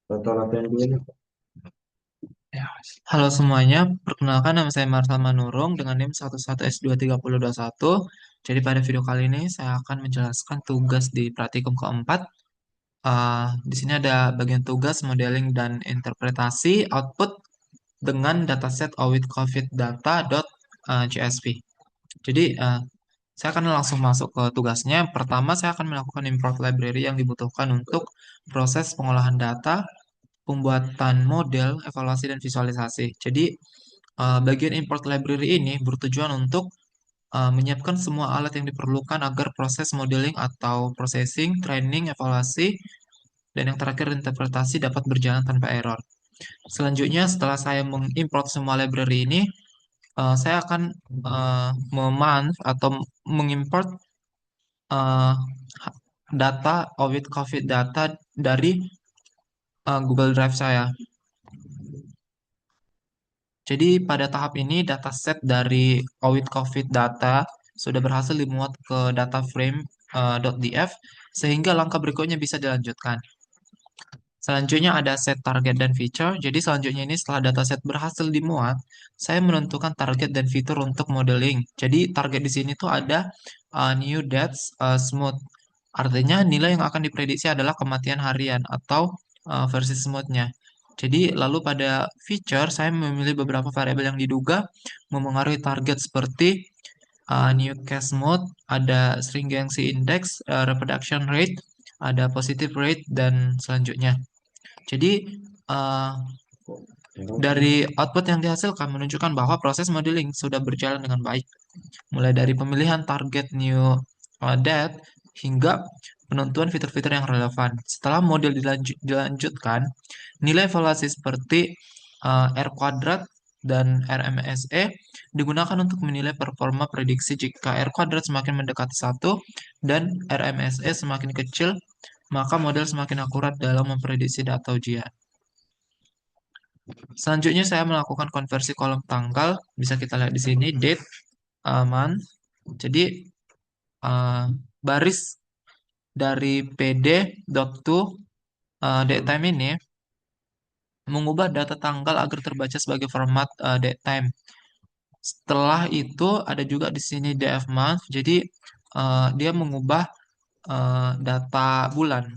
Tonton latihan dulu nih. Ya. Halo semuanya, perkenalkan nama saya Marsal Manurung dengan NIM 11S23021. Jadi pada video kali ini saya akan menjelaskan tugas di praktikum keempat. Di sini ada bagian tugas modeling dan interpretasi output dengan dataset awit COVID data.csv. Jadi saya akan langsung masuk ke tugasnya. Pertama, saya akan melakukan import library yang dibutuhkan untuk proses pengolahan data, pembuatan model, evaluasi, dan visualisasi. Jadi, bagian import library ini bertujuan untuk menyiapkan semua alat yang diperlukan agar proses modeling atau processing, training, evaluasi, dan yang terakhir interpretasi dapat berjalan tanpa error. Selanjutnya, setelah saya mengimport semua library ini, saya akan atau mengimport uh, data audit COVID data dari Google Drive saya. Jadi pada tahap ini dataset dari audit COVID data sudah berhasil dimuat ke data frame .df sehingga langkah berikutnya bisa dilanjutkan. Selanjutnya ada set target dan feature. Jadi selanjutnya ini setelah dataset berhasil dimuat, saya menentukan target dan fitur untuk modeling. Jadi target di sini tuh ada new deaths smooth. Artinya nilai yang akan diprediksi adalah kematian harian atau versi smoothnya. Jadi lalu pada feature saya memilih beberapa variabel yang diduga memengaruhi target seperti new case mode, ada stringency index, reproduction rate, ada positive rate dan selanjutnya. Jadi eh, dari output yang dihasilkan menunjukkan bahwa proses modeling sudah berjalan dengan baik, mulai dari pemilihan target new date hingga penentuan fitur-fitur yang relevan. Setelah model dilanjutkan, nilai evaluasi seperti R kuadrat dan RMSE digunakan untuk menilai performa prediksi jika R kuadrat semakin mendekati 1 dan RMSE semakin kecil, maka model semakin akurat dalam memprediksi data ujian. Selanjutnya saya melakukan konversi kolom tanggal, bisa kita lihat di sini date, month. Jadi uh, baris dari pd.to datetime ini mengubah data tanggal agar terbaca sebagai format datetime. Setelah itu ada juga di sini df month, jadi dia mengubah data bulan.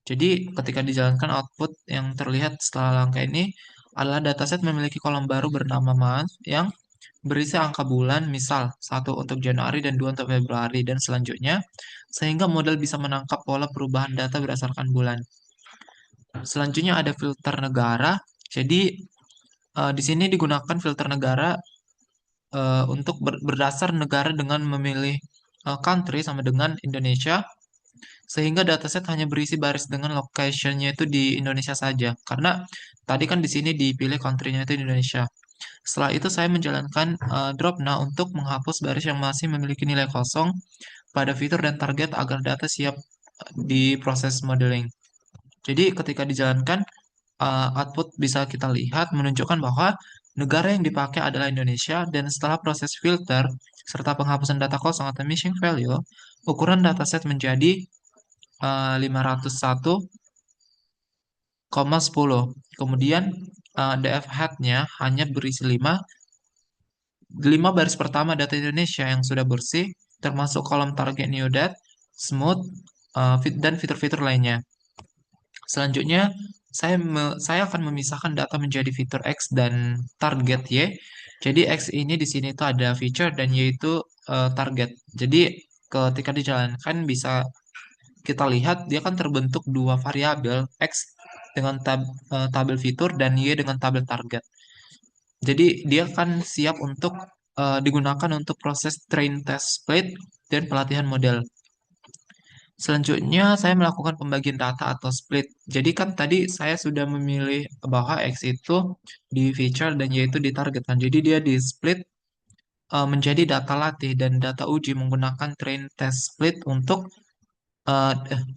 Jadi ketika dijalankan output yang terlihat setelah langkah ini adalah dataset memiliki kolom baru bernama month yang berisi angka bulan, misal 1 untuk Januari dan 2 untuk Februari dan selanjutnya, sehingga model bisa menangkap pola perubahan data berdasarkan bulan. Selanjutnya ada filter negara. Jadi di sini digunakan filter negara untuk berdasar negara dengan memilih country sama dengan Indonesia, sehingga dataset hanya berisi baris dengan location-nya itu di Indonesia saja. Karena tadi kan di sini dipilih country-nya itu di Indonesia. Setelah itu saya menjalankan drop now untuk menghapus baris yang masih memiliki nilai kosong pada fitur dan target agar data siap di proses modeling. Jadi ketika dijalankan, output bisa kita lihat menunjukkan bahwa negara yang dipakai adalah Indonesia dan setelah proses filter serta penghapusan data kosong atau missing value, ukuran dataset menjadi 501,10. Kemudian df head-nya hanya berisi 5 baris pertama data Indonesia yang sudah bersih, termasuk kolom target new date, smooth, dan fitur-fitur lainnya. Selanjutnya, saya akan memisahkan data menjadi fitur X dan target Y. Jadi X ini di sini itu ada feature dan Y itu target. Jadi ketika dijalankan bisa kita lihat dia kan terbentuk dua variabel X dengan tabel fitur dan Y dengan tabel target. Jadi dia kan siap untuk digunakan untuk proses train test split dan pelatihan model. Selanjutnya, saya melakukan pembagian data atau split. Jadi kan tadi saya sudah memilih bahwa X itu di feature dan Y itu ditargetkan. Jadi dia di split menjadi data latih dan data uji menggunakan train test split untuk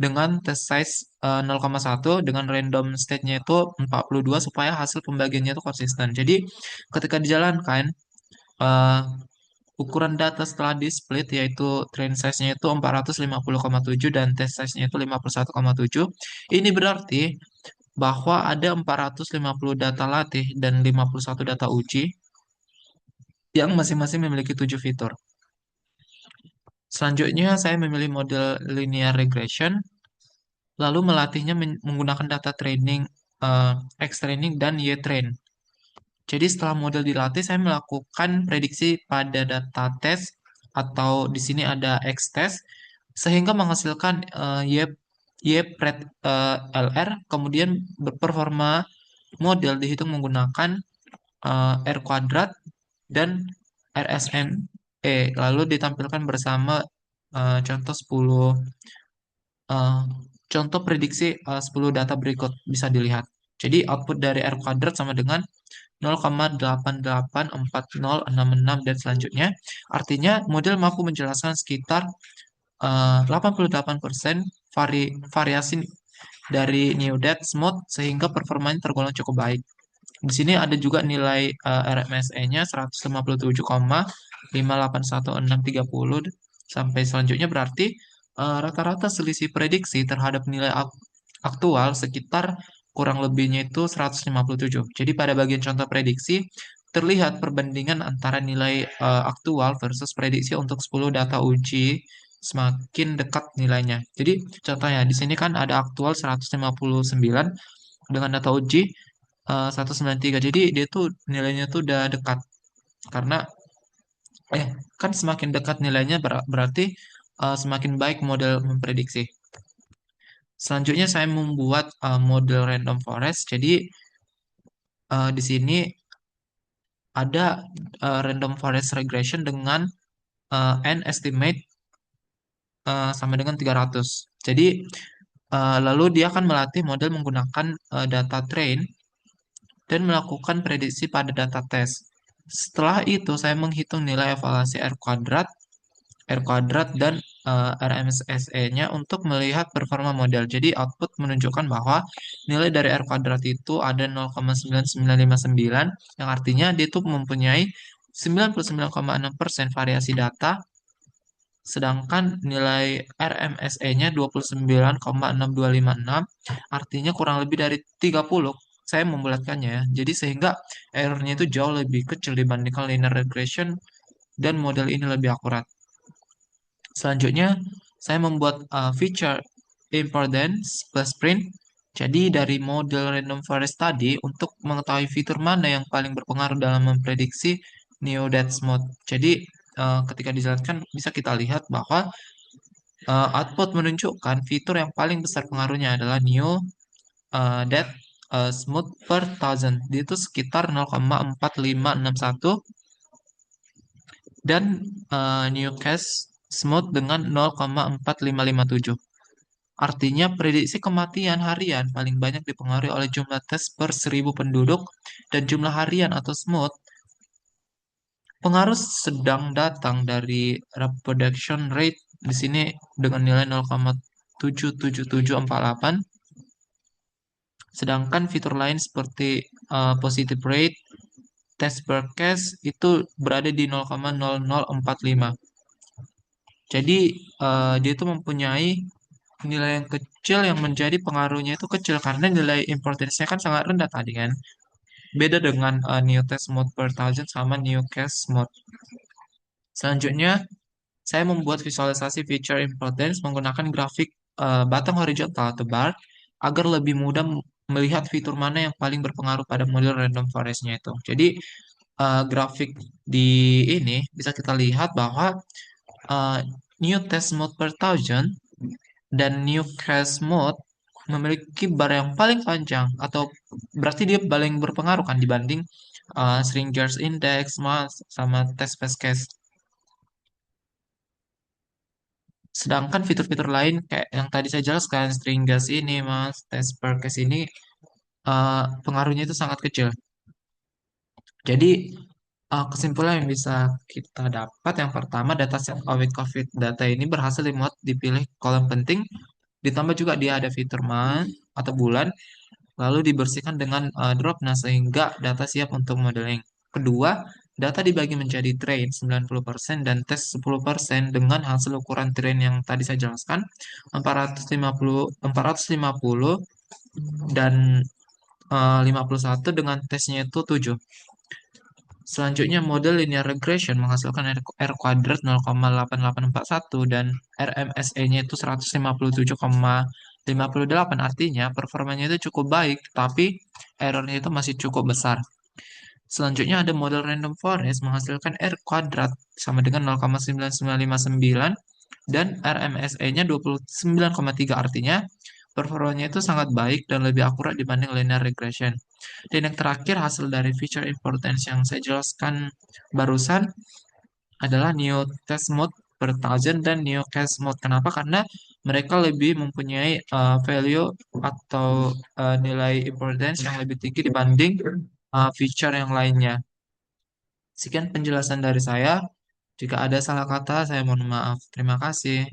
dengan test size 0,1 dengan random state-nya itu 42 supaya hasil pembagiannya itu konsisten. Jadi ketika dijalankan eh, ukuran data setelah di split yaitu train size-nya itu 450,7 dan test size-nya itu 51,7. Ini berarti bahwa ada 450 data latih dan 51 data uji yang masing-masing memiliki 7 fitur. Selanjutnya, saya memilih model linear regression, lalu melatihnya menggunakan data training, X-training, dan Y-train. Jadi setelah model dilatih, saya melakukan prediksi pada data test, atau di sini ada X-test, sehingga menghasilkan Y-pred LR, kemudian performa model dihitung menggunakan R kuadrat dan RSME, lalu ditampilkan bersama contoh 10 eh, contoh prediksi 10 data berikut bisa dilihat. Jadi output dari R kuadrat sama dengan 0,884066 dan selanjutnya. Artinya model mampu menjelaskan sekitar 88% variasi dari new depth smooth sehingga performanya tergolong cukup baik. Di sini ada juga nilai RMSE-nya 157,581,630 sampai selanjutnya berarti rata-rata selisih prediksi terhadap nilai aktual sekitar kurang lebihnya itu 157. Jadi pada bagian contoh prediksi terlihat perbandingan antara nilai aktual versus prediksi untuk 10 data uji semakin dekat nilainya. Jadi contohnya di sini kan ada aktual 159 dengan data uji 193. Jadi dia tuh nilainya tuh udah dekat. Karena eh kan semakin dekat nilainya berarti semakin baik model memprediksi. Selanjutnya saya membuat model random forest. Jadi di sini ada random forest regression dengan n estimate sama dengan 300. Jadi lalu dia akan melatih model menggunakan data train dan melakukan prediksi pada data test. Setelah itu, saya menghitung nilai evaluasi R kuadrat dan RMSE-nya untuk melihat performa model. Jadi output menunjukkan bahwa nilai dari R kuadrat itu ada 0,9959, yang artinya dia itu mempunyai 99,6% variasi data, sedangkan nilai RMSE-nya 29,6256, artinya kurang lebih dari 30. Saya membulatkannya ya. Jadi sehingga errornya itu jauh lebih kecil dibandingkan linear regression dan model ini lebih akurat. Selanjutnya, saya membuat feature importance plus print. Jadi dari model random forest tadi untuk mengetahui fitur mana yang paling berpengaruh dalam memprediksi neo death mode. Jadi ketika dijalankan bisa kita lihat bahwa output menunjukkan fitur yang paling besar pengaruhnya adalah neo death smooth per thousand. Dia itu sekitar 0,4561 dan newcast smooth dengan 0,4557. Artinya prediksi kematian harian paling banyak dipengaruhi oleh jumlah tes per 1000 penduduk dan jumlah harian atau smooth. Pengaruh sedang datang dari reproduction rate di sini dengan nilai 0,77748. Sedangkan fitur lain seperti positive rate, test per case itu berada di 0,0045. Jadi dia itu mempunyai nilai yang kecil yang menjadi pengaruhnya itu kecil karena nilai importance-nya kan sangat rendah tadi kan. Beda dengan new test mode per thousand sama new case mode. Selanjutnya, saya membuat visualisasi feature importance menggunakan grafik batang horizontal atau bar agar lebih mudah melihat fitur mana yang paling berpengaruh pada model random forest-nya itu. Jadi grafik di ini bisa kita lihat bahwa uh, new test mode per thousand dan new case mode memiliki bar yang paling panjang atau berarti dia paling berpengaruh kan dibanding Schrodinger's index sama test best case. Sedangkan fitur-fitur lain kayak yang tadi saya jelaskan, Schrodinger's ini mas, test per case ini pengaruhnya itu sangat kecil. Jadi kesimpulan yang bisa kita dapat yang pertama dataset awit COVID data ini berhasil dimuat dipilih kolom penting, ditambah juga dia ada fitur month atau bulan, lalu dibersihkan dengan drop nah sehingga data siap untuk modeling. Kedua, data dibagi menjadi train 90% dan tes 10% dengan hasil ukuran train yang tadi saya jelaskan 450 450 dan 51 dengan tesnya itu 7. Selanjutnya model linear regression menghasilkan R kuadrat 0,8841 dan RMSE-nya itu 157,58. Artinya performanya itu cukup baik, tapi errornya itu masih cukup besar. Selanjutnya ada model random forest menghasilkan R kuadrat sama dengan 0,9959 dan RMSE-nya 29,3. Artinya performanya itu sangat baik dan lebih akurat dibanding linear regression. Dan yang terakhir hasil dari feature importance yang saya jelaskan barusan adalah Neo Test Mode per thousand dan Neo Cache Mode. Kenapa? Karena mereka lebih mempunyai value atau nilai importance yang lebih tinggi dibanding feature yang lainnya. Sekian penjelasan dari saya. Jika ada salah kata, saya mohon maaf. Terima kasih.